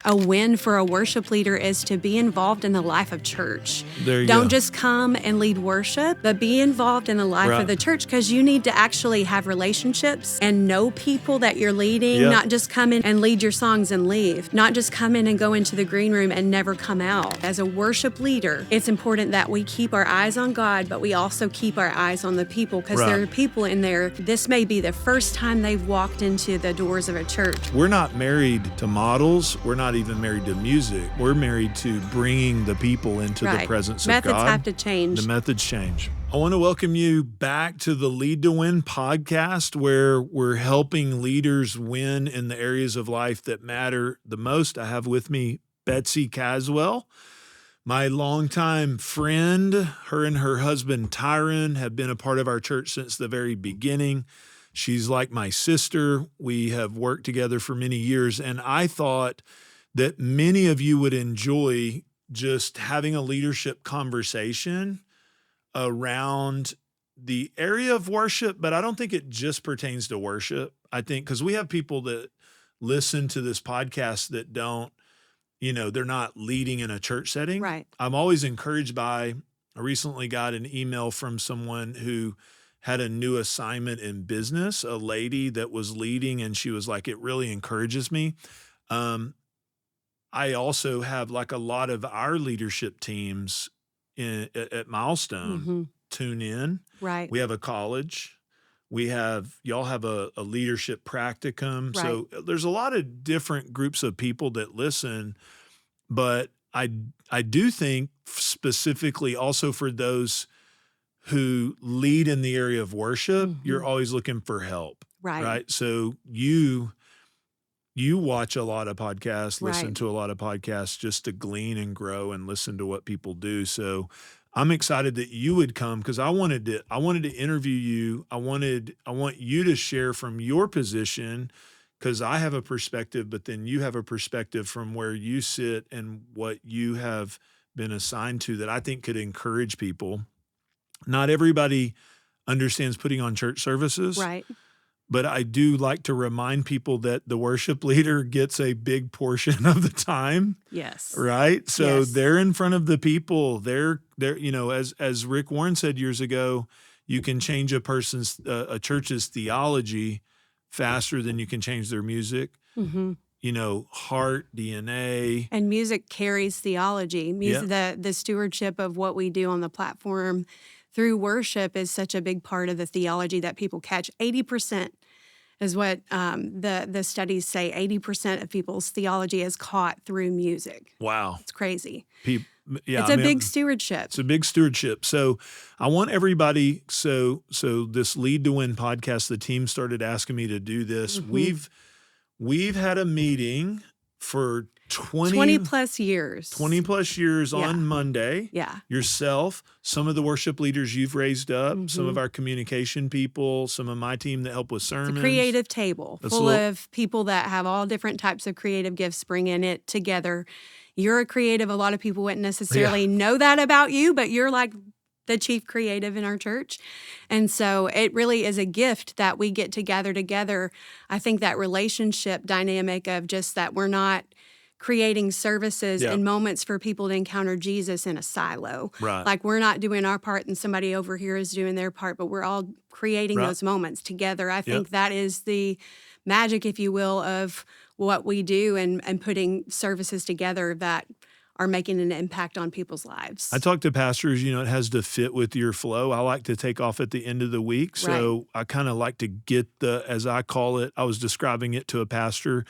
A win for a worship leader is to be involved in the life of church. There you Don't go. just come and lead worship, but be involved in the life Right. of the church, because you need to actually have relationships and know people that you're leading, Yep. not just come in and lead your songs and leave, not just come in and go into the green room and never come out. As a worship leader, it's important that we keep our eyes on God, but we also keep our eyes on the people, because Right. there are people in there. This may be the first time they've walked into the doors of a church. We're not married to models. We're not even married to music. We're married to bringing the people into the presence of God. Methods have to change. The methods change. I want to welcome you back to the Lead to Win podcast, where we're helping leaders win in the areas of life that matter the most. I have with me Betsy Caswell, my longtime friend. Her and her husband, Tyron, have been a part of our church since the very beginning. She's like my sister. We have worked together for many years, and I thought that many of you would enjoy just having a leadership conversation around the area of worship, but I don't think it just pertains to worship. I think because we have people that listen to this podcast that don't, they're not leading in a church setting. Right. I'm always encouraged I recently got an email from someone who had a new assignment in business, a lady that was leading, and she was like, it really encourages me. I also have like a lot of our leadership teams at Milestone tune in. Right. We have a college. Y'all have a leadership practicum. Right. So there's a lot of different groups of people that listen, but I do think specifically also for those who lead in the area of worship, you're always looking for help. Right. So you watch a lot of podcasts, listen to a lot of podcasts just to glean and grow and listen to what people do. So I'm excited that you would come, because I wanted to interview you. I want you to share from your position, because I have a perspective, but then you have a perspective from where you sit and what you have been assigned to that I think could encourage people. Not everybody understands putting on church services. Right. But I do like to remind people that the worship leader gets a big portion of the time. Yes. Right? So Yes. they're in front of the people. They're as Rick Warren said years ago, you can change a church's theology faster than you can change their music. Heart, DNA. And music carries theology. Music, the stewardship of what we do on the platform through worship is such a big part of the theology that people catch. 80% is what the studies say. 80% of people's theology is caught through music. Wow. It's crazy. It's a big stewardship. It's a big stewardship. So I want everybody, so this Lead to Win podcast, the team started asking me to do this. We've had a meeting for 20 plus years. 20 plus years on Monday. Yeah. Yourself, some of the worship leaders you've raised up, some of our communication people, some of my team that help with sermons. It's a creative table full of people that have all different types of creative gifts, bringing it together. You're a creative. A lot of people wouldn't necessarily know that about you, but you're like the chief creative in our church. And so it really is a gift that we get to gather together. I think that relationship dynamic of just that we're not creating services and moments for people to encounter Jesus in a silo. Right. Like we're not doing our part and somebody over here is doing their part, but we're all creating those moments together. I think that is the magic, if you will, of what we do and putting services together that are making an impact on people's lives. I talk to pastors, it has to fit with your flow. I like to take off at the end of the week. So I kind of like to get as I call it, I was describing it to a pastor.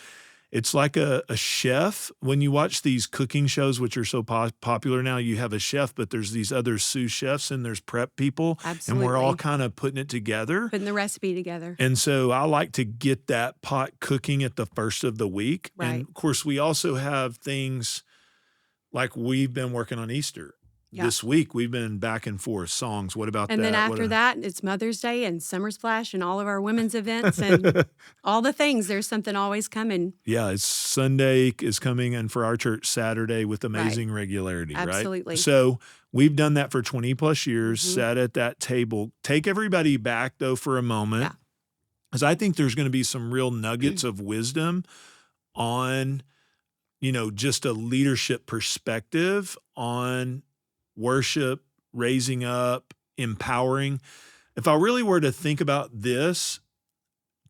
It's like a chef. When you watch these cooking shows, which are so popular now, you have a chef, but there's these other sous chefs and there's prep people. Absolutely. And we're all kind of putting it together. Putting the recipe together. And so I like to get that pot cooking at the first of the week. Right. And of course, we also have things like we've been working on Easter. Yeah. This week, we've been back and forth songs. What about that? And then after that, it's Mother's Day and Summer Splash and all of our women's events and all the things. There's something always coming. Yeah, it's Sunday is coming, and for our church, Saturday with amazing regularity, Absolutely. Right? So we've done that for 20 plus years, sat at that table. Take everybody back, though, for a moment, because I think there's going to be some real nuggets of wisdom on just a leadership perspective on worship, raising up, empowering. If I really were to think about this,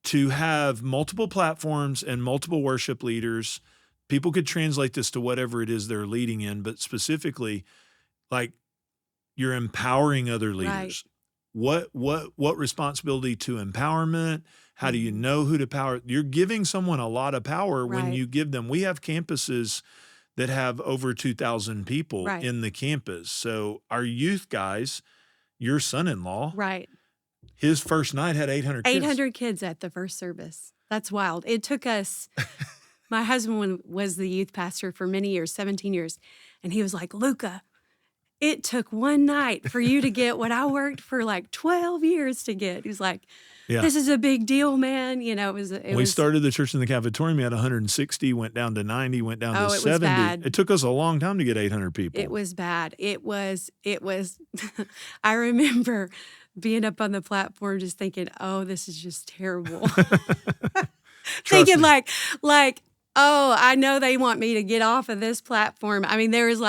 to have multiple platforms and multiple worship leaders, people could translate this to whatever it is they're leading in, but specifically, like, you're empowering other leaders. Right. What responsibility to empowerment? How do you know who to power? You're giving someone a lot of power when you give them. We have campuses that have over 2,000 people in the campus. So our youth guys, your son-in-law, his first night had 800 kids. 800 kids at the first service. That's wild. It took us, my husband was the youth pastor for many years, 17 years, and he was like, Luca, it took one night for you to get what I worked for like 12 years to get. He was like, this is a big deal, man. We started the church in the cafetorium. We had 160, went down to 90, went down to 70. Was bad. It took us a long time to get 800 people. It was bad. It was, I remember being up on the platform just thinking, oh, this is just terrible. Thinking like, oh, I know they want me to get off of this platform. I mean, there was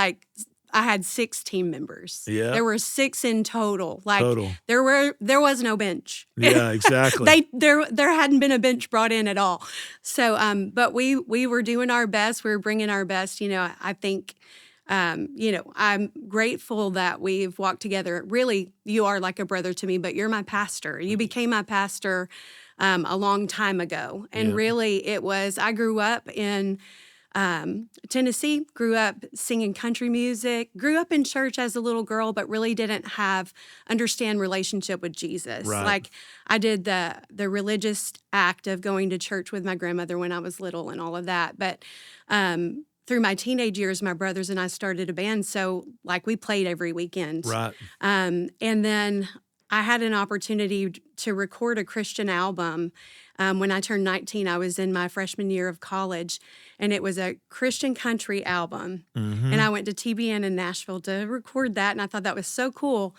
I had 6 team members. Yeah. There were 6 in total. There was no bench. Yeah, exactly. There hadn't been a bench brought in at all. So, but we were doing our best. We were bringing our best. I think, I'm grateful that we've walked together. Really, you are like a brother to me, but you're my pastor. You became my pastor a long time ago. And really, I grew up in Tennessee, grew up singing country music, grew up in church as a little girl, but really didn't understand relationship with Jesus. Right. Like I did the religious act of going to church with my grandmother when I was little and all of that. But through my teenage years, my brothers and I started a band. So we played every weekend. Right. And then I had an opportunity to record a Christian album. When I turned 19, I was in my freshman year of college, and it was a Christian country album. Mm-hmm. And I went to TBN in Nashville to record that, and I thought that was so cool.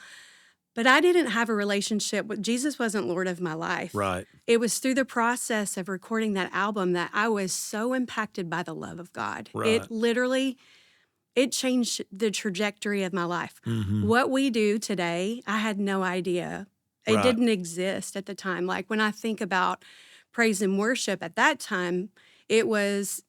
But I didn't have a relationship with Jesus. Wasn't Lord of my life. Right. It was through the process of recording that album that I was so impacted by the love of God. Right. It changed the trajectory of my life. Mm-hmm. What we do today, I had no idea. It didn't exist at the time. Like when I think about praise and worship at that time, it was,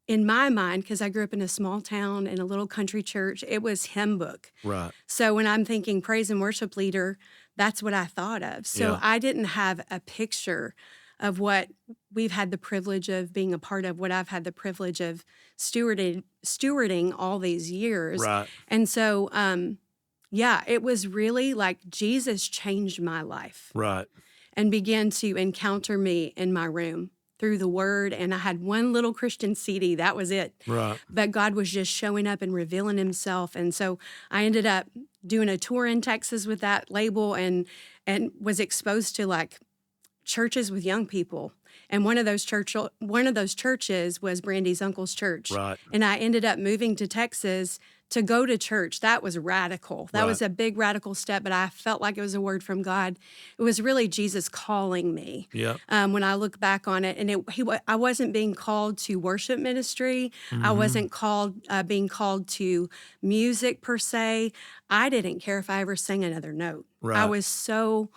in my mind, because I grew up in a small town in a little country church, it was hymn book. Right. So when I'm thinking praise and worship leader, that's what I thought of. So I didn't have a picture of what we've had the privilege of being a part of, what I've had the privilege of stewarding all these years. Right. And so, it was really like Jesus changed my life. Right. And began to encounter me in my room through the word. And I had one little Christian CD. That was it. Right. But God was just showing up and revealing himself. And so I ended up doing a tour in Texas with that label and was exposed to churches with young people. And one of those churches was Brandy's uncle's church. Right. And I ended up moving to Texas to go to church. That was radical. That was a big radical step, but I felt like it was a word from God. It was really Jesus calling me. Yeah. When I look back on it, and I wasn't being called to worship ministry. Mm-hmm. I wasn't being called to music per se. I didn't care if I ever sang another note. Right. I was so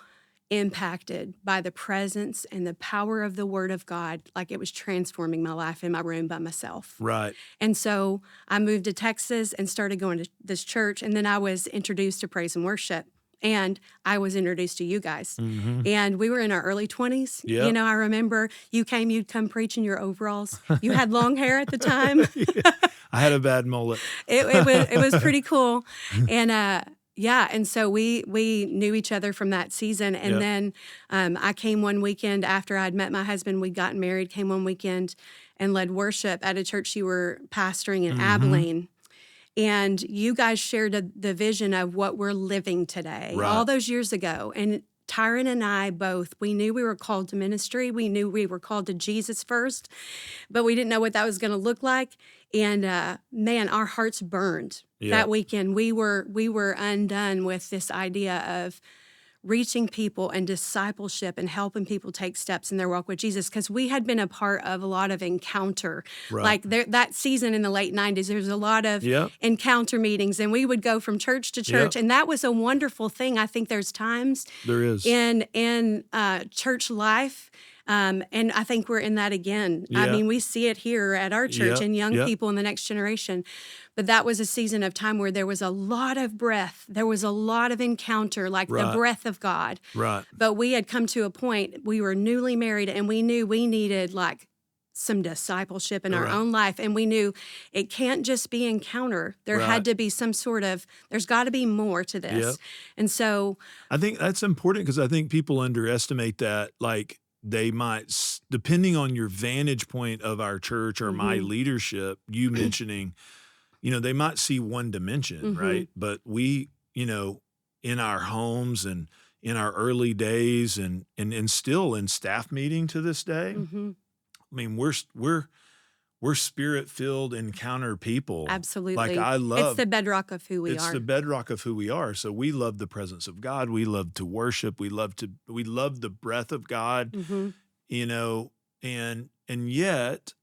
impacted by the presence and the power of the Word of God, like it was transforming my life in my room by myself. Right. And so I moved to Texas and started going to this church, and then I was introduced to praise and worship, and I was introduced to you guys. Mm-hmm. And we were in our early 20s. Yep. I remember you'd come preach in your overalls. You had long hair at the time. Yeah. I had a bad mullet. It was pretty cool. And and so we knew each other from that season. And then I came one weekend after I'd met my husband. We'd gotten married, came one weekend and led worship at a church you were pastoring in Abilene. And you guys shared the vision of what we're living today all those years ago. And Tyron and I both, we knew we were called to ministry. We knew we were called to Jesus first, but we didn't know what that was going to look like. And man, our hearts burned that weekend. We were undone with this idea of reaching people and discipleship and helping people take steps in their walk with Jesus, because we had been a part of a lot of encounter. Right. Like that season in the late 90s, there was a lot of Yep. encounter meetings, and we would go from church to church, Yep. and that was a wonderful thing. I think there's times There is. in church life, and I think we're in that again. I Yeah. mean, we see it here at our church Yep. and young Yep. people in the next generation. But that was a season of time where there was a lot of breath. There was a lot of encounter, like the Right. breath of God. Right. But we had come to a point, we were newly married, and we knew we needed like some discipleship in our Right. own life. And we knew it can't just be encounter. There Right. had to be some sort of, there's got to be more to this. Yep. And so, I think that's important because I think people underestimate that. Like they might, depending on your vantage point of our church or my leadership, you mentioning, they might see one dimension, right? But we, in our homes and in our early days and still in staff meeting to this day, I mean, we're spirit-filled encounter people. absolutely. Like I love. It's the bedrock of who we It's are. the bedrock of who we are. So we love the presence of God. We love to worship. We love the breath of God, and yet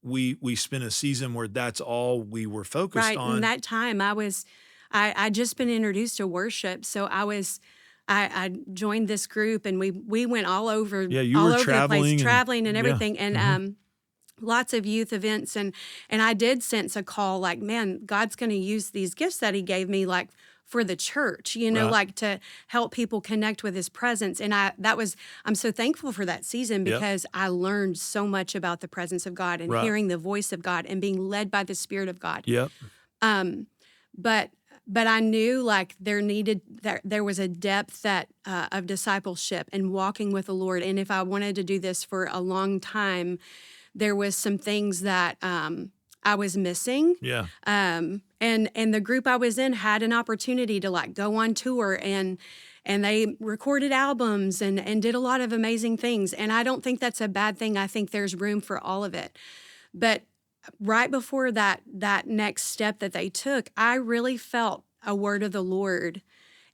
we spent a season where that's all we were focused Right. on. In that time, I just been introduced to worship. So I joined this group, and we went all over, Yeah, you all were over the traveling place, and- traveling and yeah. everything. And, lots of youth events. And I did sense a call like, man, God's going to use these gifts that he gave me, like for the church, Right. like to help people connect with his presence. And I'm so thankful for that season, Yep. because I learned so much about the presence of God and Right. hearing the voice of God and being led by the Spirit of God. Yep. But I knew like there was a depth that of discipleship and walking with the Lord. And if I wanted to do this for a long time, there was some things that I was missing. Yeah. And the group I was in had an opportunity to like go on tour, and they recorded albums and did a lot of amazing things. And I don't think that's a bad thing. I think there's room for all of it. But right before that next step that they took, I really felt a word of the Lord.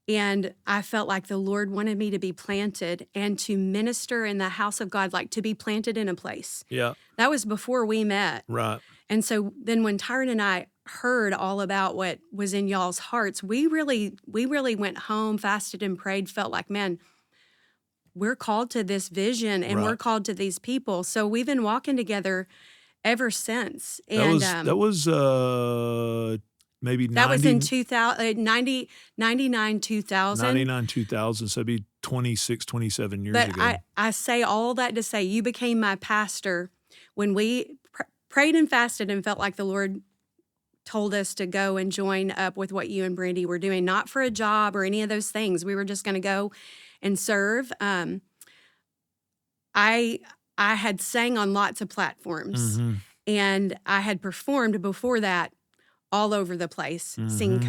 And I felt like the Lord wanted me to be planted and to minister in the house of God, like to be planted in a place. Yeah. That was before we met. Right. And so then when Tyron and I heard all about what was in y'all's hearts, we really went home, fasted and prayed, felt like, man, we're called to this vision and we're Right. called to these people. So we've been walking together ever since. That And was maybe that was 90, in 99, 2000. 99, 2000. So it'd be 26, 27 years But ago. I say all that to say you became my pastor when we prayed and fasted and felt like the Lord told us to go and join up with what you and Brandy were doing, not for a job or any of those things. We were just going to go and serve. I had sang on lots of platforms, and I had performed before that all over the place, singing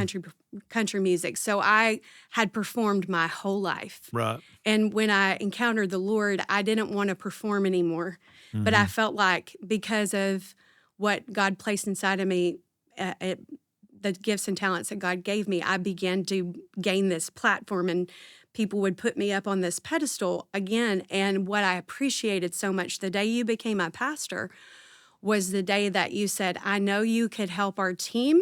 country music. So I had performed my whole life. Right. And when I encountered the Lord, I didn't want to perform anymore. But I felt like because of what God placed inside of me, the gifts and talents that God gave me, I began to gain this platform, and people would put me up on this pedestal again. And what I appreciated so much the day you became my pastor was the day that you said, I know you could help our team.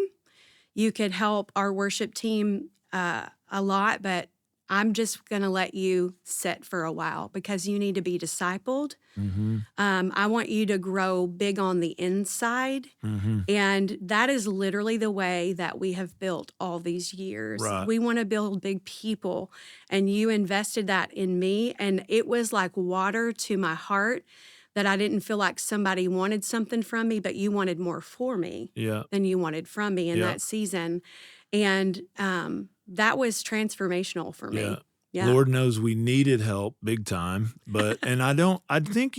You could help our worship team a lot, but I'm just going to let you sit for a while because you need to be discipled. I want you to grow big on the inside. And that is literally the way that we have built all these years. Right. We want to build big people. And you invested that in me. And it was like water to my heart that I didn't feel like somebody wanted something from me, but you wanted more for me than you wanted from me in that season. And that was transformational for me. Yeah. Lord knows we needed help big time. But, and I think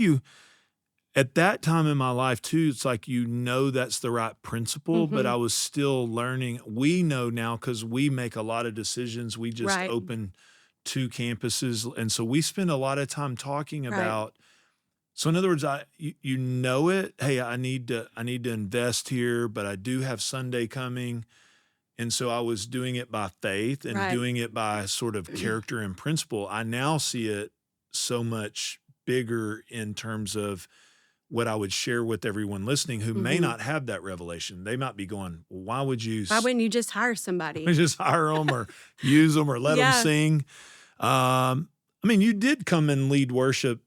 at that time in my life too, it's like, that's the right principle, but I was still learning. We know now because we make a lot of decisions. We just open 2 campuses. And so we spend a lot of time talking about, so in other words, you know it, hey, I need to invest here, but I do have Sunday coming. And so I was doing it by faith and Right. doing it by sort of character and principle. I now see it so much bigger in terms of what I would share with everyone listening who may not have that revelation. They might be going, well, why would you Why wouldn't you just hire somebody? just hire them or use them or let them Yeah. sing? I mean, you did come and lead worship,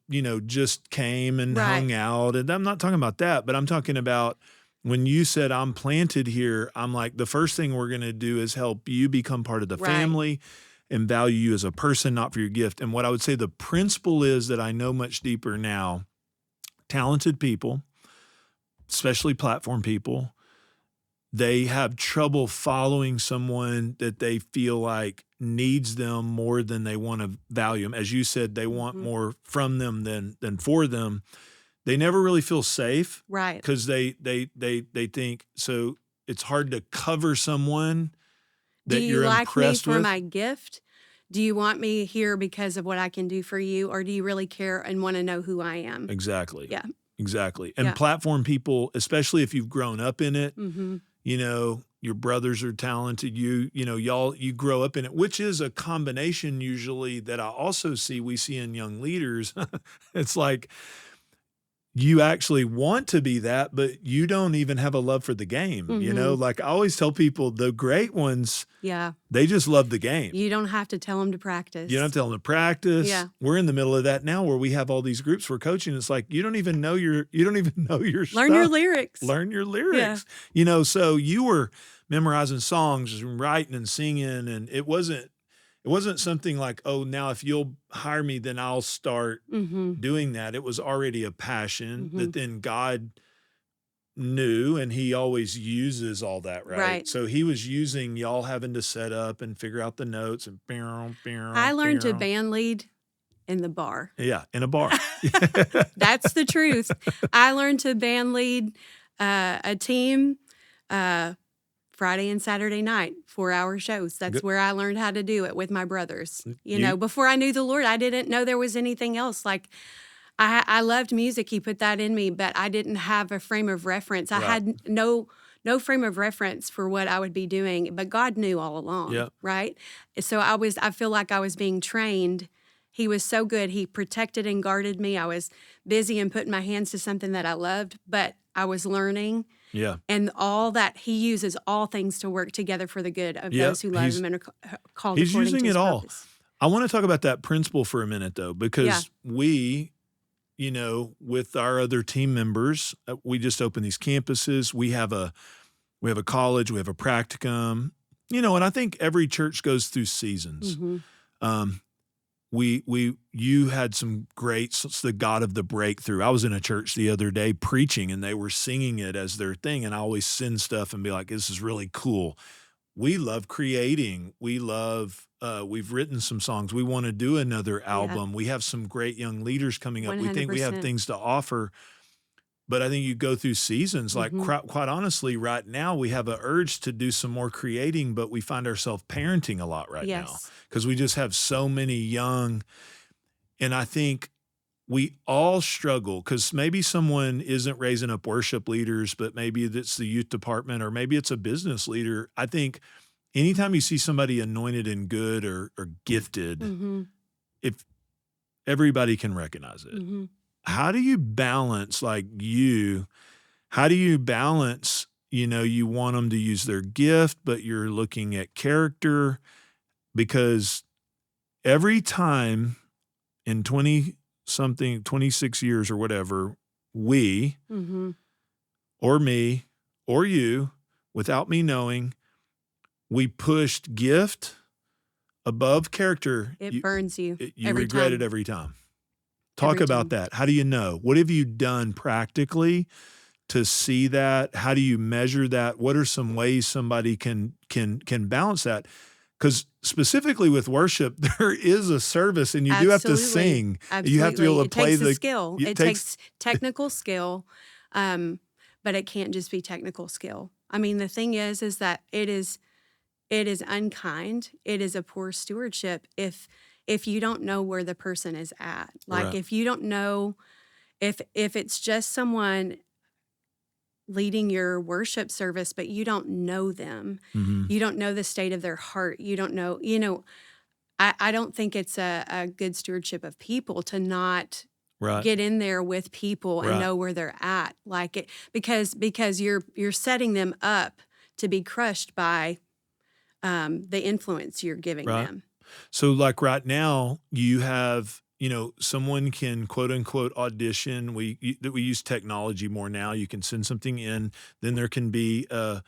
just came and Right. hung out. And I'm not talking about that, but I'm talking about when you said I'm planted here, I'm like, the first thing we're going to do is help you become part of the Right. family and value you as a person, not for your gift. And what I would say the principle is that I know much deeper now, talented people, especially platform people, they have trouble following someone that they feel like needs them more than they want to value them. As you said, they want more from them than for them. They never really feel safe, Right. because they think, so it's hard to cover someone that Do you you're like me impressed for with. my gift? Do you want me here because of what I can do for you? Or do you really care and want to know who I am? Exactly. Yeah. Exactly. And Yeah. platform people, especially if you've grown up in it, Mm-hmm. your brothers are talented, you grow up in it, which is a combination usually that I also we see in young leaders. It's like you actually want to be that, but you don't even have a love for the game. Like I always tell people, the great ones, Yeah. they just love the game. You don't have to tell them to practice. You don't have to tell them to practice. Yeah. We're in the middle of that now where we have all these groups we're coaching. It's like, you don't even know your Learn your stuff. lyrics. Learn your lyrics. So you were memorizing songs and writing and singing, and it wasn't something like, oh, now if you'll hire me, then I'll start doing that. It was already a passion that then God knew, and he always uses all that, right? Right. So he was using y'all having to set up and figure out the notes and I learned to band lead in the bar. Yeah, in a bar. That's the truth. I learned to band lead a team Friday and Saturday night, 4-hour shows. That's Good. where I learned how to do it with my brothers. Before I knew the Lord, I didn't know there was anything else. Like, I loved music. He put that in me, but I didn't have a frame of reference. I had no frame of reference for what I would be doing, but God knew all along, right? So I feel like I was being trained. He was so good. He protected and guarded me. I was busy and putting my hands to something that I loved, but I was learning. Yeah. And all that, he uses all things to work together for the good of those who love him and are called he's according using to his it all. purpose. I want to talk about that principle for a minute, though, because we, with our other team members, we just open these campuses. We have a college, we have a practicum, and I think every church goes through seasons. You had some great, it's the God of the breakthrough. I was in a church the other day preaching, and they were singing it as their thing. And I always send stuff and be like, this is really cool. We love creating. We love, we've written some songs. We want to do another album. We have some great young leaders coming up. 100%. We think we have things to offer. But I think you go through seasons. Like quite honestly, right now we have an urge to do some more creating, but we find ourselves parenting a lot right now because we just have so many young. And I think we all struggle because maybe someone isn't raising up worship leaders, but maybe it's the youth department or maybe it's a business leader. I think anytime you see somebody anointed and good or gifted, if everybody can recognize it. How do you balance, you want them to use their gift, but you're looking at character? Because every time in 26 years or whatever, we, or me, or you, without me knowing, we pushed gift above character. It burns you. You regret it every time. Talk about that. How do you know? What have you done practically to see that? How do you measure that? What are some ways somebody can balance that? Because specifically with worship, there is a service, and you do have to sing. Absolutely. You have to be able to play the skill. It takes technical skill, but it can't just be technical skill. I mean, the thing is that it is unkind. It is a poor stewardship if you don't know where the person is at. Like if you don't know if it's just someone leading your worship service, but you don't know them. Mm-hmm. You don't know the state of their heart. You don't know, I don't think it's a good stewardship of people to not Right. get in there with people and Right. know where they're at, like it, because you're setting them up to be crushed by the influence you're giving Right. them. So like right now you have, someone can quote unquote audition. We use technology more now. You can send something in, then there can be when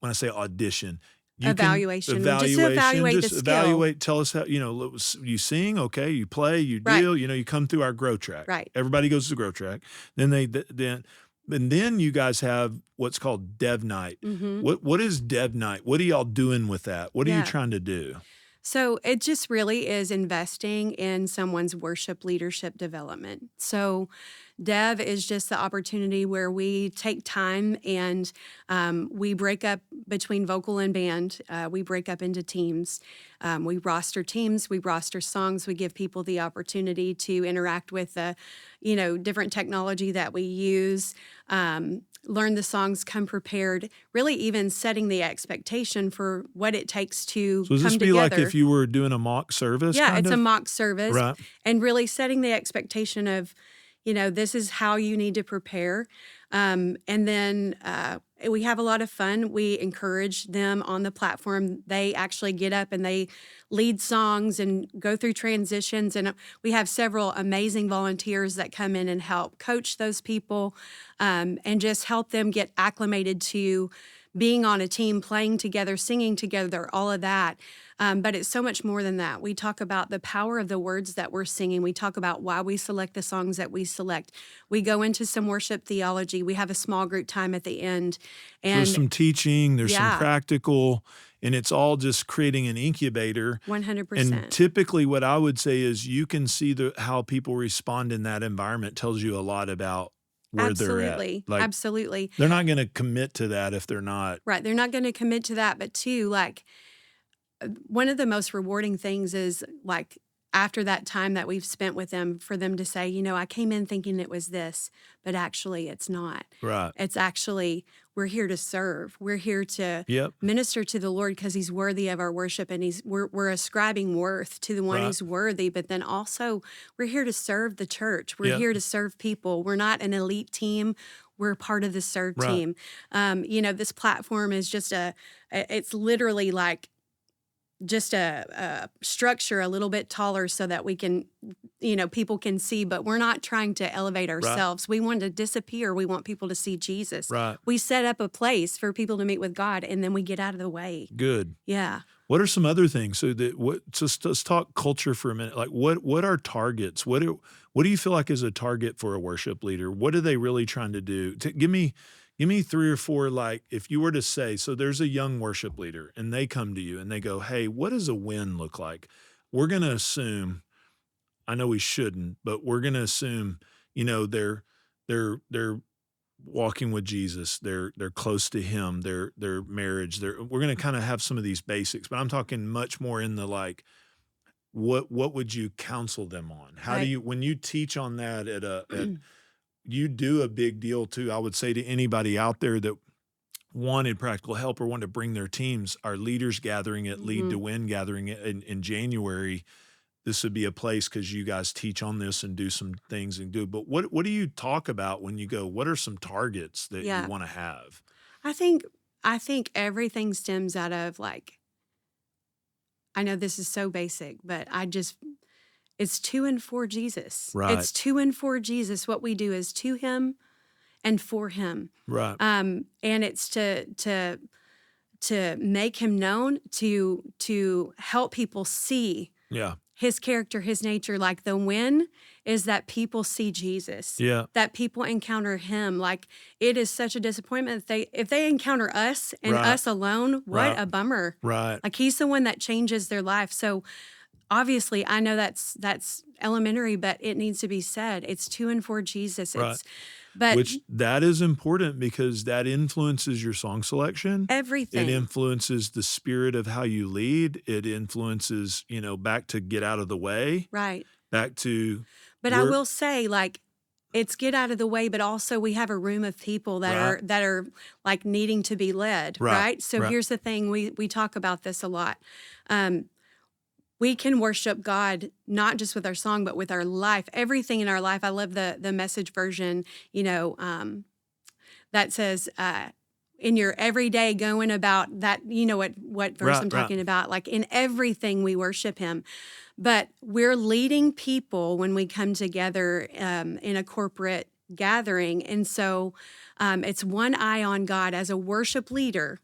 I say audition, you Evaluation. can Just to evaluate the just skill. evaluate, tell us how, you sing, okay, you play, you Right. deal, you come through our grow track. Right. Everybody goes to grow track. Then you guys have what's called Dev Night. Mm-hmm. What is Dev Night? What are y'all doing with that? What are you trying to do? So it just really is investing in someone's worship leadership development. So Dev is just the opportunity where we take time and we break up between vocal and band. We break up into teams. We roster teams. We roster songs. We give people the opportunity to interact with the, different technology that we use. Learn the songs, come prepared, really even setting the expectation for what it takes to So does this come be together. like if you were doing a mock service? Yeah, kind it's of? a mock service. Right. And really setting the expectation of, this is how you need to prepare. And then we have a lot of fun. We encourage them on the platform. They actually get up and they lead songs and go through transitions. And we have several amazing volunteers that come in and help coach those people and just help them get acclimated to being on a team, playing together, singing together, all of that. But it's so much more than that. We talk about the power of the words that we're singing. We talk about why we select the songs that we select. We go into some worship theology. We have a small group time at the end. And there's some teaching, there's some practical, and it's all just creating an incubator. 100%. And typically what I would say is you can see how people respond in that environment tells you a lot about where they're at. Like, Absolutely. They're not going to commit to that if they're not. Right. They're not going to commit to that. But two, like, one of the most rewarding things is like after that time that we've spent with them, for them to say, I came in thinking it was this, but actually it's not. Right. It's actually, we're here to serve. We're here to minister to the Lord because he's worthy of our worship, and we're ascribing worth to the one who's worthy. But then also we're here to serve the church. We're here to serve people. We're not an elite team. We're part of the serve team. This platform is just it's literally like just a structure a little bit taller so that we can, people can see, but we're not trying to elevate ourselves. Right. We want to disappear. We want people to see Jesus. Right. We set up a place for people to meet with God, and then we get out of the way. Good. Yeah. What are some other things? So let's talk culture for a minute. Like what are targets? What do you feel like is a target for a worship leader? What are they really trying to do? Give me 3 or 4, like if you were to say, so there's a young worship leader and they come to you and they go, hey, what does a win look like? We're going to assume, I know we shouldn't, but we're going to assume, they're walking with Jesus. They're close to him, their marriage. We're going to kind of have some of these basics, but I'm talking much more in the like, what would you counsel them on? How do you, when you teach on that you do a big deal too. I would say to anybody out there that wanted practical help or wanted to bring their teams, our leaders gathering at Lead to Win gathering in January, this would be a place because you guys teach on this and do some things and do. But what do you talk about when you go, what are some targets that you want to have? I think everything stems out of like, I know this is so basic, but it's to and for Jesus. Right. It's to and for Jesus. What we do is to him and for him. Right. And it's to make him known, to help people see his character, his nature. Like the win is that people see Jesus. Yeah. That people encounter him. Like it is such a disappointment if they encounter us and us alone, what a bummer. Right. Like he's the one that changes their life. So obviously, I know that's elementary, but it needs to be said. It's to and for Jesus. Right. Which that is important because that influences your song selection. Everything. It influences the spirit of how you lead. It influences, back to get out of the way. Right. Back to. But I will say, like, it's get out of the way, but also we have a room of people that are like needing to be led, right? So here's the thing, we talk about this a lot. We can worship God not just with our song, but with our life, everything in our life. I love the Message version, that says, in your everyday going about that, what verse I'm talking about, like in everything we worship him. But we're leading people when we come together in a corporate gathering. And so it's one eye on God. As a worship leader,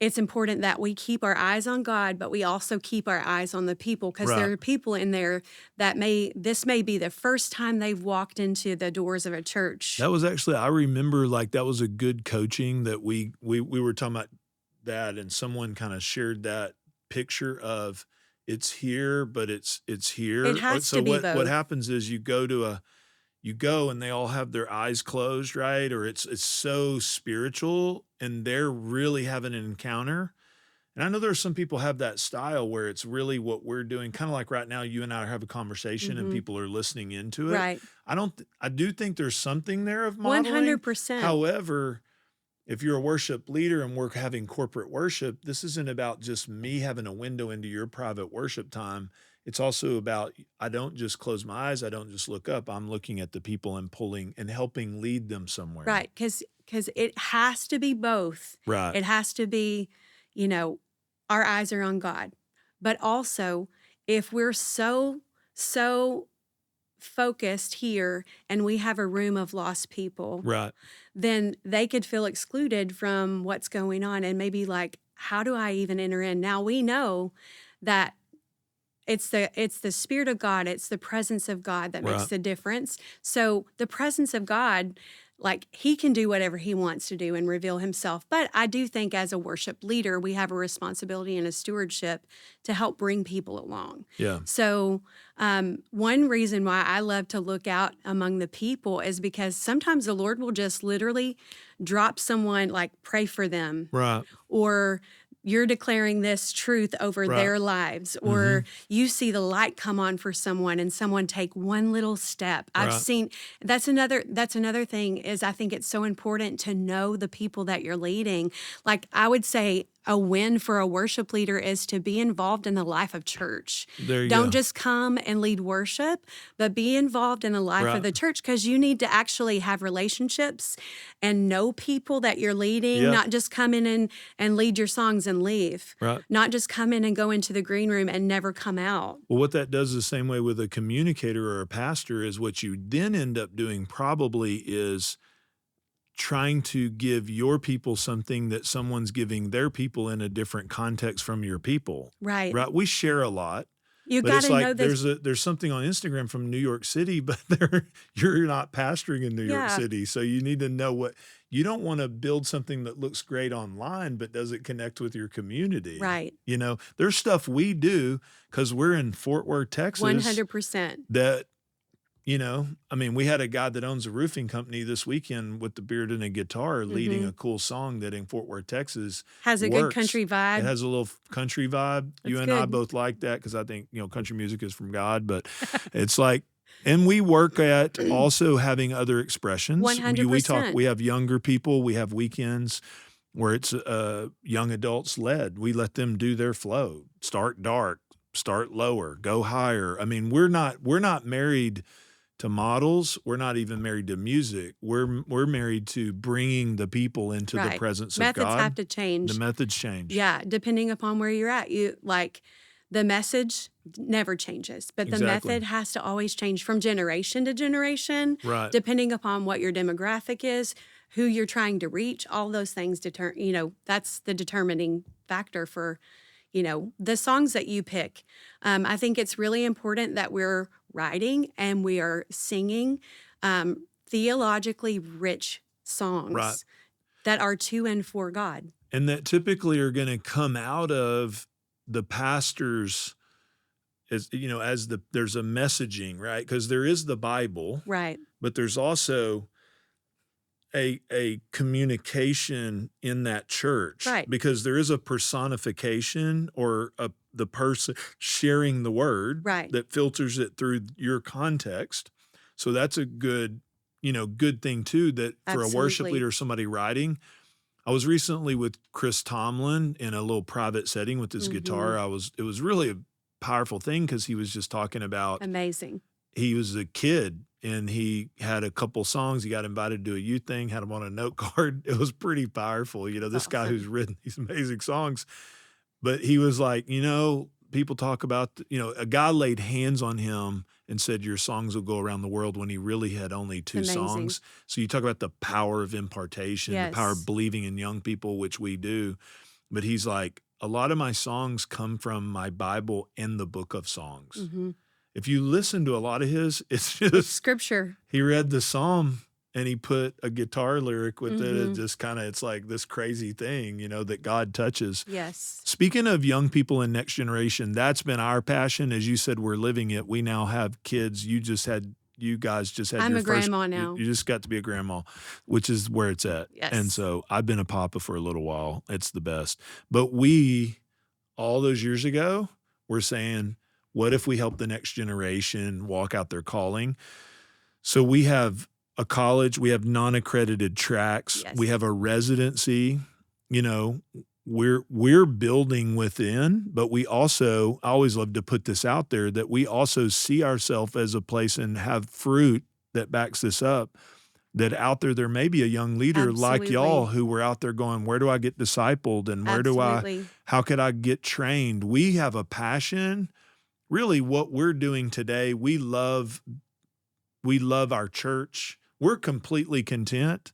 it's important that we keep our eyes on God, but we also keep our eyes on the people, because there are people in there that this may be the first time they've walked into the doors of a church. That was actually, I remember, like, that was a good coaching that we were talking about that, and someone kind of shared that picture of it's here, but it's here. It has to be both. What happens is you go and they all have their eyes closed, right? Or it's so spiritual and they're really having an encounter. And I know there's some people have that style where it's really what we're doing, kind of like right now, you and I have a conversation and people are listening into it. Right. I do think there's something there of modeling. 100%. However, if you're a worship leader and we're having corporate worship, this isn't about just me having a window into your private worship time. It's also about, I don't just close my eyes. I don't just look up. I'm looking at the people and pulling and helping lead them somewhere. Right. Because it has to be both. Right. It has to be, our eyes are on God. But also, if we're so focused here and we have a room of lost people, right, then they could feel excluded from what's going on and maybe like, how do I even enter in? Now we know that it's the Spirit of God, it's the presence of God that makes the difference. So the presence of God, like, he can do whatever he wants to do and reveal himself. But I do think as a worship leader, we have a responsibility and a stewardship to help bring people along. Yeah. So one reason why I love to look out among the people is because sometimes the Lord will just literally drop someone, like pray for them. Right. Or you're declaring this truth over their lives, or you see the light come on for someone and someone take one little step. I've seen, that's another thing is I think it's so important to know the people that you're leading. Like, I would say a win for a worship leader is to be involved in the life of church. Don't just come and lead worship, but be involved in the life of the church, because you need to actually have relationships and know people that you're leading, not just come in and lead your songs and leave. Right. Not just come in and go into the green room and never come out. Well, what that does the same way with a communicator or a pastor is what you then end up doing probably is trying to give your people something that someone's giving their people in a different context from your people. Right. Right. We share a lot. You got to know this. There's something on Instagram from New York City, but you're not pastoring in New York City. So you need to know you don't want to build something that looks great online, but doesn't connect with your community. Right. There's stuff we do because we're in Fort Worth, Texas. 100%. That, we had a guy that owns a roofing company this weekend with the beard and a guitar leading a cool song that in Fort Worth, Texas has a good country vibe. It has a little country vibe. That's you and good. I both like that because I think, country music is from God, but it's like, and we work at also having other expressions. 100%. We have younger people. We have weekends where it's young adults led. We let them do their flow, start dark, start lower, go higher. We're not married to models. We're not even married to music. We're married to bringing the people into the presence of God. Methods have to change. The methods change. Yeah, depending upon where you're at. The message never changes, but the method has to always change from generation to generation, depending upon what your demographic is, who you're trying to reach. All those things that's the determining factor for, the songs that you pick. I think it's really important that we're writing and we are singing theologically rich songs that are to and for God. And that typically are going to come out of the pastors, there's a messaging, right? Because there is the Bible, right? But there's also a communication in that church, right? Because there is a personification or the person sharing the word, right, that filters it through your context. So that's a good good thing too, that for a worship Absolutely. leader, somebody writing. I was recently with Chris Tomlin in a little private setting with his guitar. It was really a powerful thing because he was just talking about, Amazing. he was a kid and he had a couple songs. He got invited to a youth thing, had them on a note card. It was pretty powerful. This guy who's written these amazing songs, but he was like, people talk about, a guy laid hands on him and said, your songs will go around the world, when he really had only two Amazing. songs. So you talk about the power of impartation, the power Yes. of believing in young people, which we do. But he's like, a lot of my songs come from my Bible and the book of songs. Mhm. If you listen to a lot of his, it's It's just, scripture. he read the Psalm and he put a guitar lyric with it. It just kind of, it's like this crazy thing, that God touches. Yes. Speaking of young people and next generation, that's been our passion. As you said, we're living it. We now have kids. You guys just had I'm your a first, grandma now. you just got to be a grandma, which is where it's at. Yes. And so I've been a papa for a little while. It's the best. But all those years ago, we're saying, what if we help the next generation walk out their calling? So we have a college, we have non-accredited tracks, Yes. we have a residency, we're building within, but we also, I always love to put this out there, that we also see ourselves as a place and have fruit that backs this up, that out there may be a young leader like Absolutely. y'all who were out there going, where do I get discipled and Absolutely. how could I get trained? We have a passion. Really what we're doing today, we love our church. We're completely content,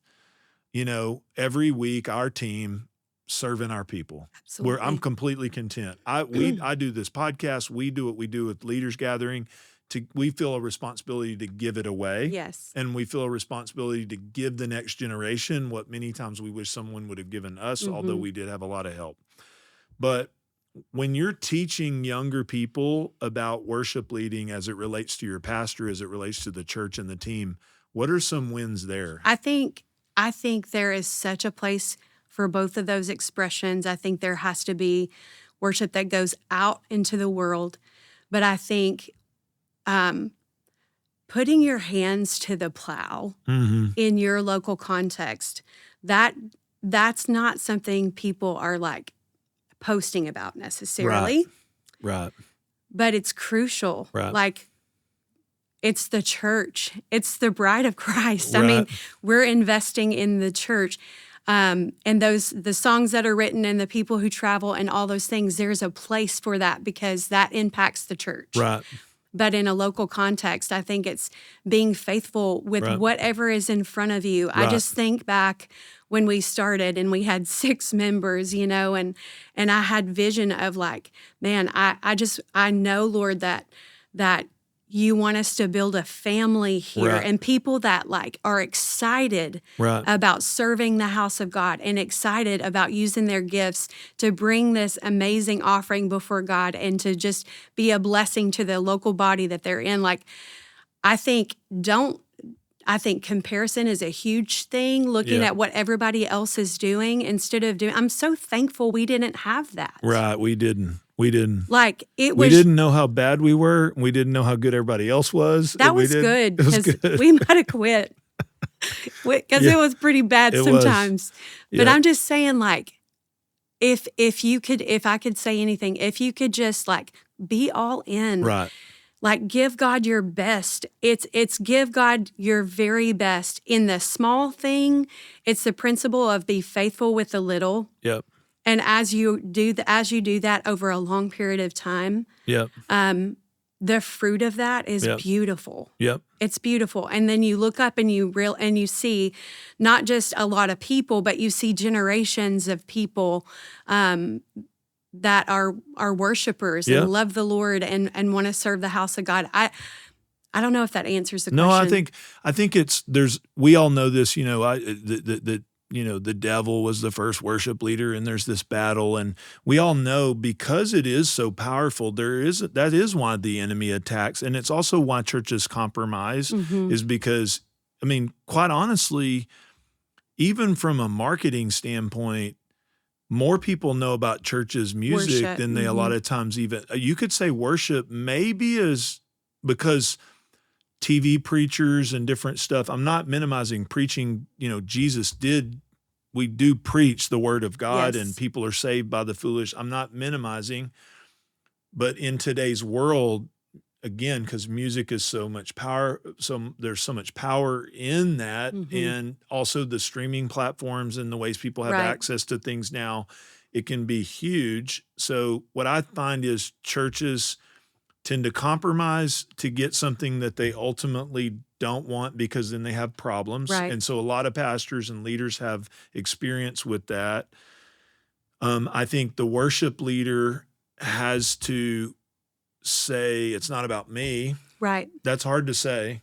every week our team serving our people. Absolutely. I'm completely content. I do this podcast. We do what we do with Leaders Gathering. We feel a responsibility to give it away. Yes. And we feel a responsibility to give the next generation what many times we wish someone would have given us, although we did have a lot of help. But when you're teaching younger people about worship leading as it relates to your pastor, as it relates to the church and the team, what are some wins there? I think there is such a place for both of those expressions. I think there has to be worship that goes out into the world, but I think putting your hands to the plow in your local context, that's not something people are like posting about necessarily. Right. But it's crucial. Right. Like, it's the church. It's the bride of Christ. Right. I mean, we're investing in the church. And the songs that are written and the people who travel and all those things, there's a place for that because that impacts the church. Right. But in a local context, I think it's being faithful with whatever is in front of you. Right. I just think back when we started and we had 6 members, and I had vision of like, man, I know, Lord, that you want us to build a family here and people that like are excited about serving the house of God and excited about using their gifts to bring this amazing offering before God and to just be a blessing to the local body that they're in. Like, I think comparison is a huge thing, looking at what everybody else is doing instead of doing. I'm so thankful we didn't have that. Right. We didn't. Like, we didn't know how bad we were. We didn't know how good everybody else was. That was good because we might have quit because it was pretty bad sometimes. But I'm just saying, like, if I could say anything, if you could just like be all in, right? Like, give God your best. It's give God your very best in the small thing. It's the principle of be faithful with the little. Yep. And as you do that over a long period of time, the fruit of that is beautiful. Yep. It's beautiful. And then you look up and you see not just a lot of people, but you see generations of people that are worshipers and love the Lord and want to serve the house of God. I don't know if that answers the question. No, I think we all know this, the devil was the first worship leader and there's this battle, and we all know because it is so powerful, that is why the enemy attacks. And it's also why churches compromise is because, I mean, quite honestly, even from a marketing standpoint, more people know about church's music than they a lot of times even, you could say worship maybe is because TV preachers and different stuff. I'm not minimizing preaching. We do preach the word of God, Yes. and people are saved by the foolish. I'm not minimizing, but in today's world, again, because music is so much power, there's so much power in that, and also the streaming platforms and the ways people have access to things now, it can be huge. So what I find is churches tend to compromise to get something that they ultimately don't want, because then they have problems. Right. And so a lot of pastors and leaders have experience with that. I think the worship leader has to say, it's not about me. Right. That's hard to say.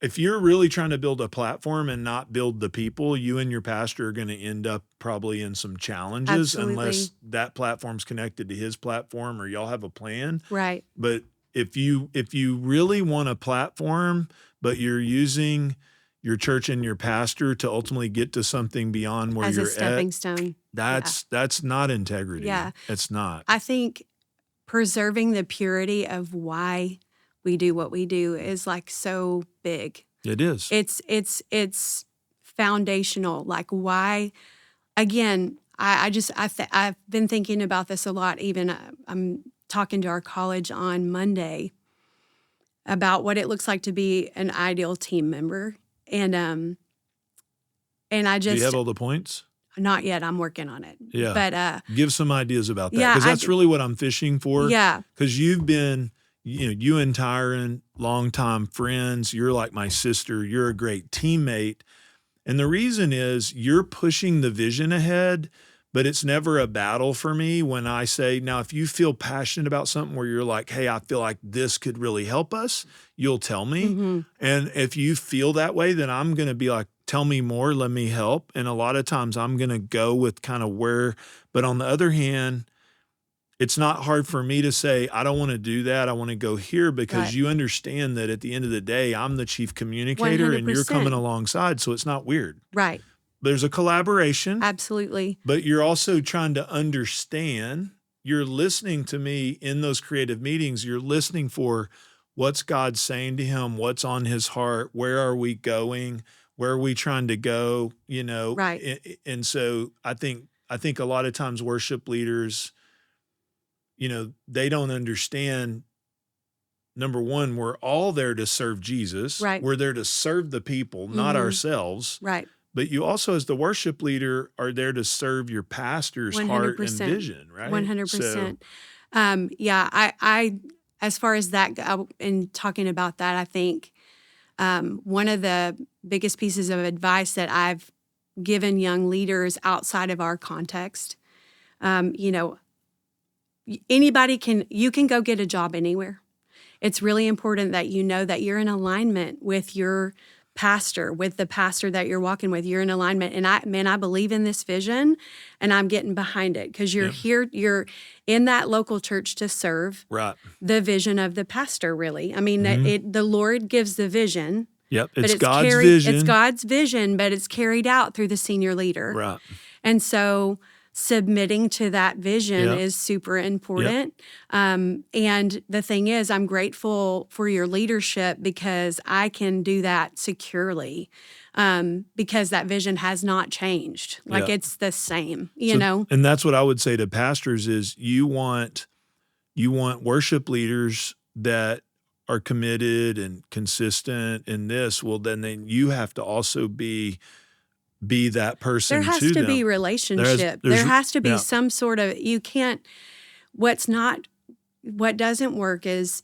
If you're really trying to build a platform and not build the people, you and your pastor are going to end up probably in some challenges. Absolutely. Unless that platform's connected to his platform or y'all have a plan. Right. But if you really want a platform, but you're using your church and your pastor to ultimately get to something beyond where As you're a stepping at, stone. that's not integrity. Yeah. It's not. I think preserving the purity of why we do what we do is like so big. It is. It's foundational. Like why? Again, I've been thinking about this a lot. Even I'm talking to our college on Monday about what it looks like to be an ideal team member, and I just Do you have all the points? Not yet. I'm working on it. Yeah. But give some ideas about that, yeah, because that's really what I'm fishing for. Yeah. Because you've been, you and Tyron, longtime friends. You're like my sister. You're a great teammate. And the reason is you're pushing the vision ahead, but it's never a battle for me when I say, now, if you feel passionate about something where you're like, hey, I feel like this could really help us, you'll tell me. And if you feel that way, then I'm going to be like, tell me more, let me help. And a lot of times I'm going to go with kind of where, but on the other hand, it's not hard for me to say, I don't want to do that. I want to go here, because you understand that at the end of the day, I'm the chief communicator 100%. and you're coming alongside. So it's not weird. Right. There's a collaboration. Absolutely. But you're also trying to understand. You're listening to me in those creative meetings. You're listening for what's God saying to him, what's on his heart, where are we going, where are we trying to go, Right. And so I think a lot of times worship leaders, they don't understand. Number one, we're all there to serve Jesus. Right. We're there to serve the people, not ourselves. Right. But you also, as the worship leader, are there to serve your pastor's 100%. heart and vision, right? 100%. Yeah, I as far as that, in talking about that, I think one of the biggest pieces of advice that I've given young leaders outside of our context, you can go get a job anywhere. It's really important that you know that you're in alignment with your pastor, with the pastor that you're walking with. You're in alignment. And I believe in this vision, and I'm getting behind it, because you're here, you're in that local church to serve the vision of the pastor, really. I mean, the Lord gives the vision. Yep, it's God's vision. It's God's vision, but it's carried out through the senior leader. Right. And so submitting to that vision is super important. And the thing is, I'm grateful for your leadership, because I can do that securely, because that vision has not changed. Like it's the same, you know? And that's what I would say to pastors is you want worship leaders that are committed and consistent in this. Well, then you have to also be that person. There has to be relationship. There has to be some sort of, what doesn't work is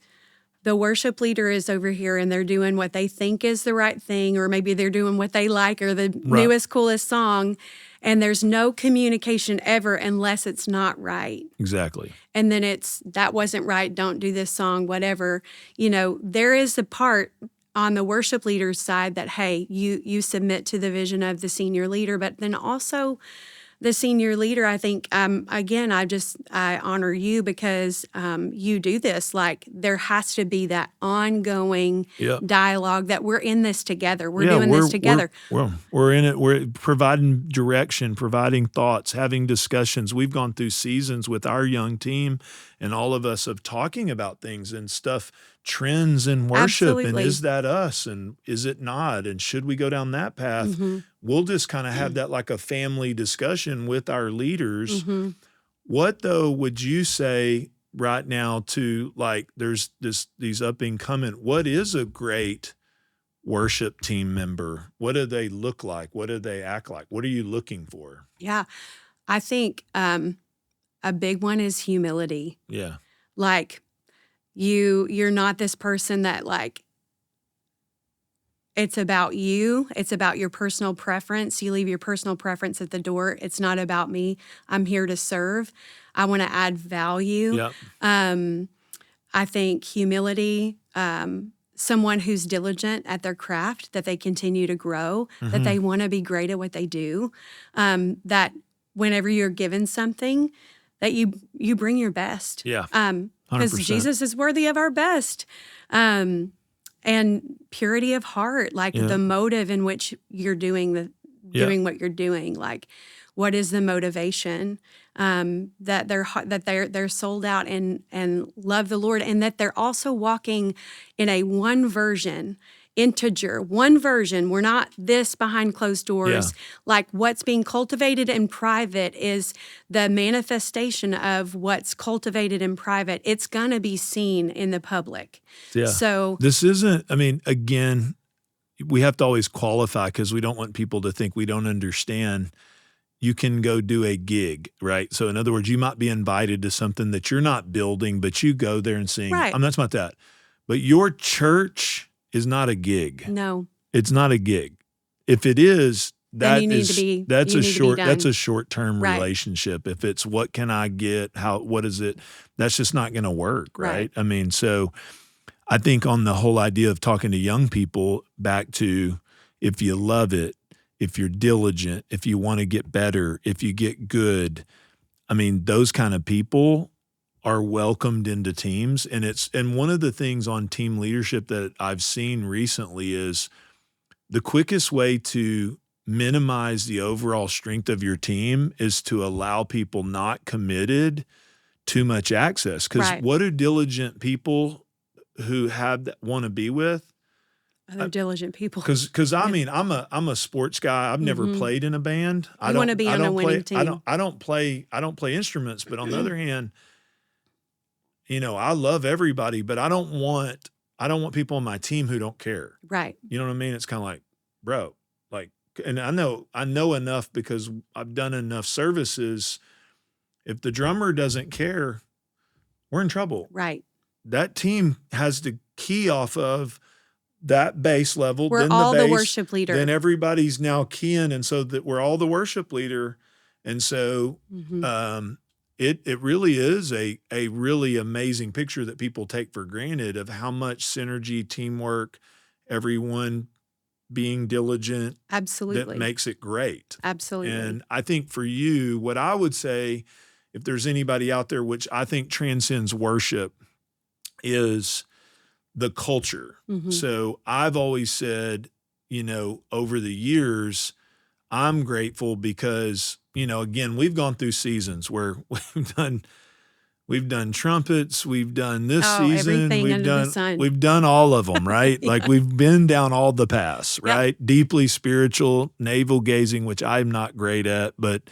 the worship leader is over here and they're doing what they think is the right thing, or maybe they're doing what they like, or the newest, coolest song, and there's no communication ever unless it's not right. Exactly. And then that wasn't right, don't do this song, whatever. There is a part on the worship leader's side that, hey, you submit to the vision of the senior leader, but then also the senior leader, I think, again, I honor you, because you do this. Like, there has to be that ongoing dialogue that we're in this together. We're doing this together. We're in it. We're providing direction, providing thoughts, having discussions. We've gone through seasons with our young team and all of us of talking about things and stuff trends in worship, and Absolutely. is that us, and is it not, and should we go down that path? We'll just kind of have that like a family discussion with our leaders. What though would you say right now to, like, there's these up and coming, what is a great worship team member? What do they look like? What do they act like? What are you looking for? Yeah. I think a big one is humility. Yeah. Like you're not this person that like, it's about you. It's about your personal preference. You leave your personal preference at the door. It's not about me. I'm here to serve. I want to add value. Yep. I think humility, someone who's diligent at their craft, that they continue to grow, that they want to be great at what they do, that whenever you're given something, that you bring your best. Yeah. 'Cause 100%. Jesus is worthy of our best. And purity of heart, like the motive in which you're doing what you're doing. Like, what is the motivation? That they're sold out and love the Lord, and that they're also walking in a one version. We're not this behind closed doors. Like what's being cultivated in private is the manifestation of what's cultivated in private. It's going to be seen in the public. Yeah. So this isn't, I mean, again, we have to always qualify because we don't want people to think we don't understand. You can go do a gig, right? So in other words, you might be invited to something that you're not building, but you go there and sing. Right. I'm not talking about that. But your church is not a gig. no, It's not a gig. If it is, Then you need to be- that's you a need to be short done. that's a short-term Right. relationship. If it's what can I get, what is it, that's just not going to work, right? Right. I mean, so I think on the whole idea of talking to young people, back to if you love it, if you're diligent, if you want to get better, if you get good, I mean, those kind of people are welcomed into teams. And one of the things on team leadership that I've seen recently is the quickest way to minimize the overall strength of your team is to allow people not committed too much access. Because Right. what do diligent people who want to be with? other diligent people. Because I mean, I'm a sports guy. I've never played in a band. You wanna be on a winning I team. don't play instruments. But on the other hand, I love everybody, but I don't want people on my team who don't care. Right. You know what I mean? It's kind of like, bro, like, and I know enough because I've done enough services. If the drummer doesn't care, we're in trouble. Right. That team has to key off of that bass level. We're then all the bass, worship leader. Then everybody's now keying, and so that we're all the worship leader. And so it really is a really amazing picture that people take for granted of how much synergy, teamwork, everyone being diligent, Absolutely. that makes it great. Absolutely. And I think for you, what I would say, if there's anybody out there, which I think transcends worship, is the culture. So I've always said, over the years, I'm grateful because, again, we've gone through seasons where we've done trumpets, we've done this season, everything under the sun. we've done all of them, right? Yeah. Like we've been down all the paths, right? Deeply spiritual, navel gazing, which I'm not great at, but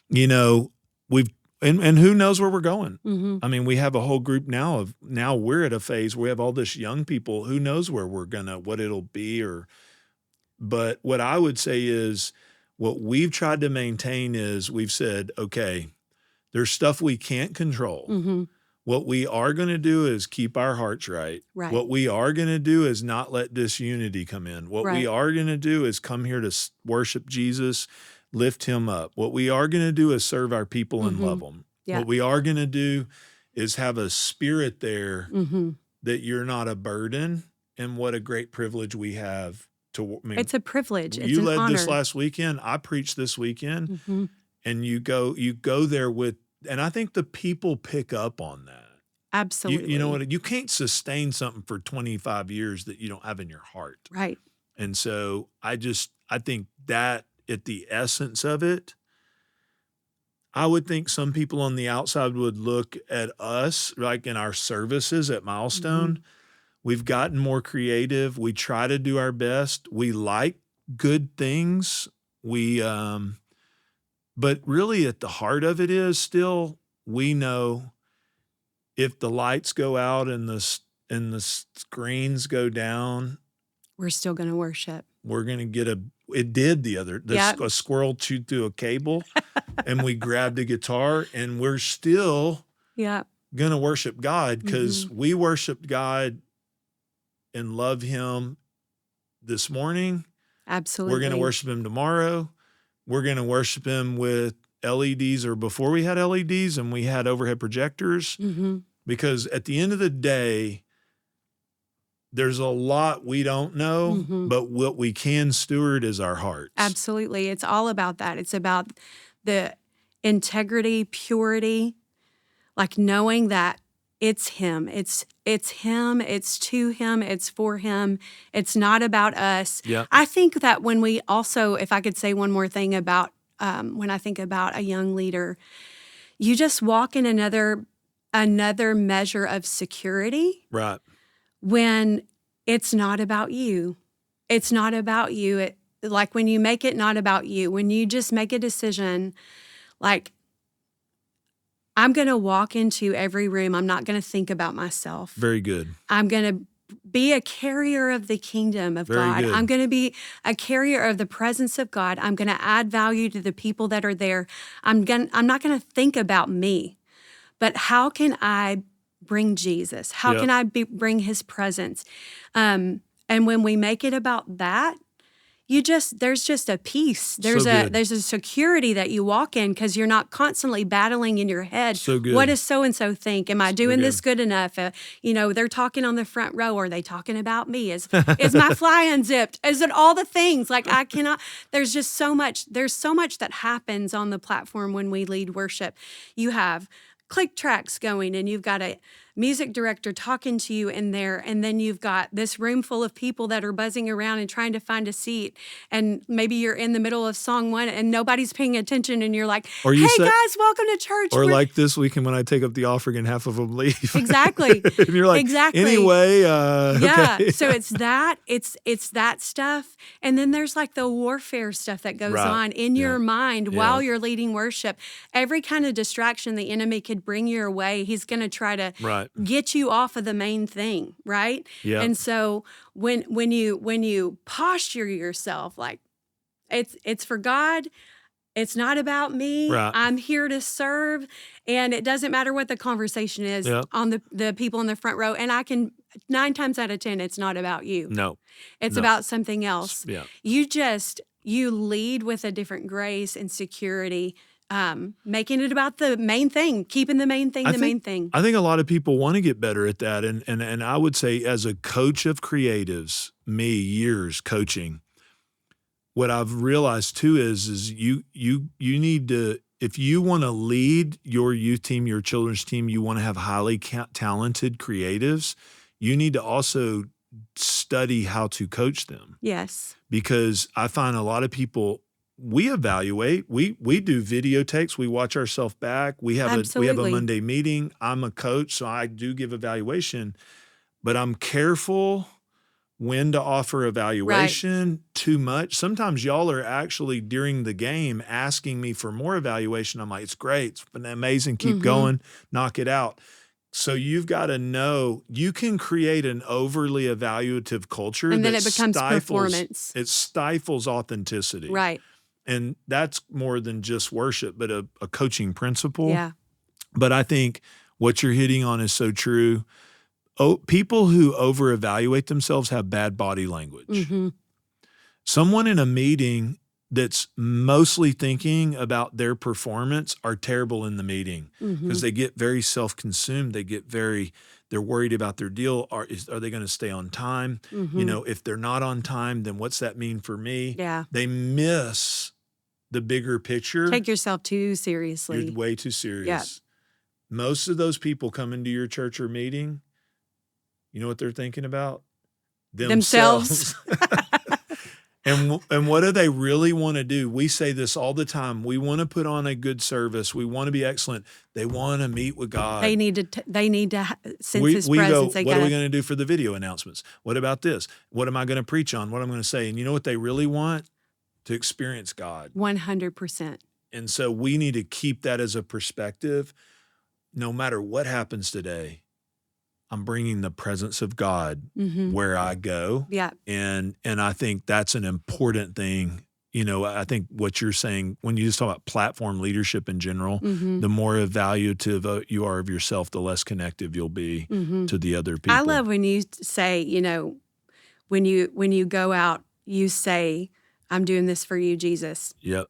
we've and who knows where we're going? I mean, we have a whole group now we're at a phase where we have all this young people. Who knows where what it'll be, but what I would say is what we've tried to maintain is we've said, okay, there's stuff we can't control. What we are going to do is keep our hearts right. Right. What we are going to do is not let disunity come in. What we Right. are going to do is come here to worship Jesus, lift him up. What we are going to do is serve our people and love them. Yeah. What we are going to do is have a spirit there that you're not a burden, and what a great privilege we have to. I mean, It's a privilege. It's you an led honor. this last weekend. I preached this weekend, and you go there with, and I think the people pick up on that. Absolutely. You know what? You can't sustain something for 25 years that you don't have in your heart. Right. And so I think that at the essence of it, I would think some people on the outside would look at us, like in our services at Milestone, We've gotten more creative. We try to do our best. We like good things. But really at the heart of it is still, we know if the lights go out and the screens go down, we're still going to worship. We're going to get a squirrel chewed through a cable and we grabbed a guitar and we're still going to worship God because we worshiped God and love him this morning. Absolutely. We're going to worship him tomorrow. We're going to worship him with LEDs, or before we had LEDs and we had overhead projectors, because at the end of the day, there's a lot we don't know, but what we can steward is our hearts. Absolutely. It's all about that. It's about the integrity, purity, like knowing that it's him. It's him. It's to him. It's for him. It's not about us. Yep. I think that when we also, if I could say one more thing about when I think about a young leader, you just walk in another measure of security. Right. When it's not about you. It's not about you. Like when you make it not about you, when you just make a decision, like, I'm going to walk into every room. I'm not going to think about myself. Very good. I'm going to be a carrier of the kingdom of God. Good. I'm going to be a carrier of the presence of God. I'm going to add value to the people that are there. I'm not going to think about me, but how can I bring Jesus? How can I bring his presence? And when we make it about that, there's just a peace. There's a security that you walk in because you're not constantly battling in your head. So good. What does so-and-so think? Am I doing this good enough? They're talking on the front row. Are they talking about me? Is my fly unzipped? Is it all the things? Like I cannot, there's just so much. There's so much that happens on the platform when we lead worship. You have click tracks going and you've got a music director talking to you in there, and then you've got this room full of people that are buzzing around and trying to find a seat, and maybe you're in the middle of song one and nobody's paying attention and you're like, hey guys, welcome to church. Or like this weekend when I take up the offering and half of them leave. Exactly. And you're like, anyway. Okay. So it's that stuff. And then there's like the warfare stuff that goes on in your mind while you're leading worship. Every kind of distraction the enemy could bring your way, he's going to try to get you off of the main thing, right? Yeah. And so when you posture yourself like it's for God, it's not about me. Right. I'm here to serve, and it doesn't matter what the conversation is on the people in the front row. And I can 9 times out of 10, it's not about you. No, it's about something else. Yeah. You lead with a different grace and security. Making it about the main thing, keeping the main thing main thing. I think a lot of people want to get better at that. And I would say as a coach of creatives, years coaching, what I've realized too is you need to, if you want to lead your youth team, your children's team, you want to have highly talented creatives, you need to also study how to coach them. Yes. Because I find a lot of people, we evaluate, we do video takes, we watch ourselves back. We have a Monday meeting. I'm a coach, so I do give evaluation, but I'm careful when to offer evaluation too much. Sometimes y'all are actually during the game asking me for more evaluation. I'm like, it's great, it's been amazing, keep going, knock it out. So you've got to know you can create an overly evaluative culture, and then it becomes performance. It stifles authenticity. Right. And that's more than just worship, but a coaching principle. Yeah. But I think what you're hitting on is so true. People who over-evaluate themselves have bad body language. Someone in a meeting that's mostly thinking about their performance are terrible in the meeting because they get very self-consumed. They're worried about their deal. Are they going to stay on time? If they're not on time, then what's that mean for me? Yeah. They miss the bigger picture. Take yourself too seriously. You're way too serious. Yeah. Most of those people come into your church or meeting, you know what they're thinking about? Themselves. And what do they really want to do? We say this all the time. We want to put on a good service. We want to be excellent. They want to meet with God. They need to sense His presence. What are we going to do for the video announcements? What about this? What am I going to preach on? What am I going to say? And you know what they really want? To experience God. 100%. And so we need to keep that as a perspective. No matter what happens today, I'm bringing the presence of God where I go. Yeah. And I think that's an important thing. You know, I think what you're saying, when you just talk about platform leadership in general, the more evaluative you are of yourself, the less connective you'll be to the other people. I love when you say, you know, when you go out, you say, I'm doing this for you, Jesus. Yep.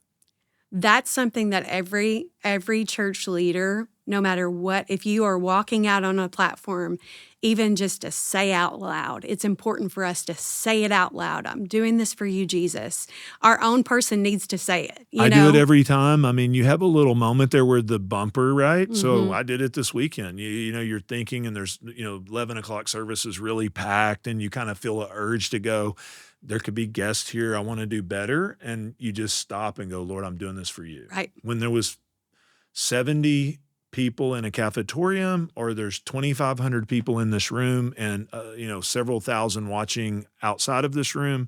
That's something that every church leader, no matter what, if you are walking out on a platform, even just to say out loud, it's important for us to say it out loud. I'm doing this for you, Jesus. Our own person needs to say it. I do it every time. I mean, you have a little moment there where the bumper, right? So I did it this weekend. You know, you're thinking, and there's, 11 o'clock service is really packed, and you kind of feel an urge to go, there could be guests here. I want to do better. And you just stop and go, Lord, I'm doing this for you. Right. When there was 70 people in a cafetorium, or there's 2,500 people in this room, and several thousand watching outside of this room,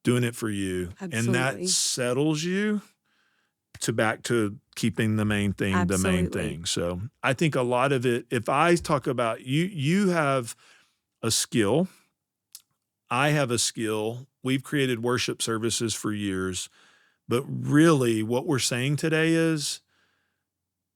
doing it for you. Absolutely. And that settles you back to keeping the main thing, Absolutely. the main thing. So I think a lot of it, if I talk about you have a skill, I have a skill. We've created worship services for years, but really what we're saying today is,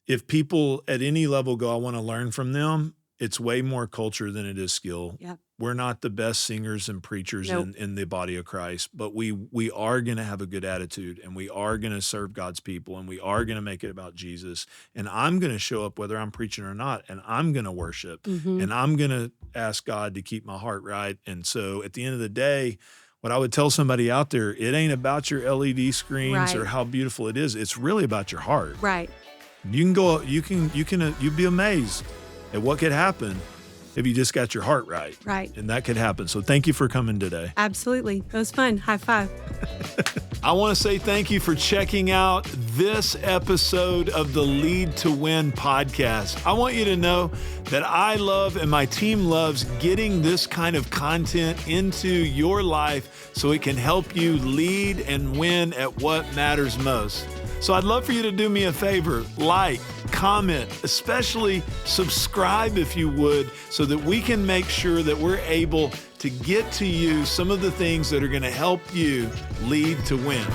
if people at any level go, I want to learn from them, it's way more culture than it is skill. Yep. We're not the best singers and preachers in the body of Christ, but we are going to have a good attitude, and we are going to serve God's people, and we are going to make it about Jesus. And I'm going to show up whether I'm preaching or not, and I'm going to worship, and I'm going to ask God to keep my heart right. And so at the end of the day, what I would tell somebody out there, it ain't about your LED screens or how beautiful it is. It's really about your heart. Right. You can go, you'd be amazed at what could happen if you just got your heart right. Right. And that could happen. So thank you for coming today. Absolutely. It was fun. High five. I want to say thank you for checking out this episode of the Lead to Win podcast. I want you to know that I love and my team loves getting this kind of content into your life so it can help you lead and win at what matters most. So I'd love for you to do me a favor, like, comment, especially subscribe if you would, so that we can make sure that we're able to get to you some of the things that are going to help you lead to win.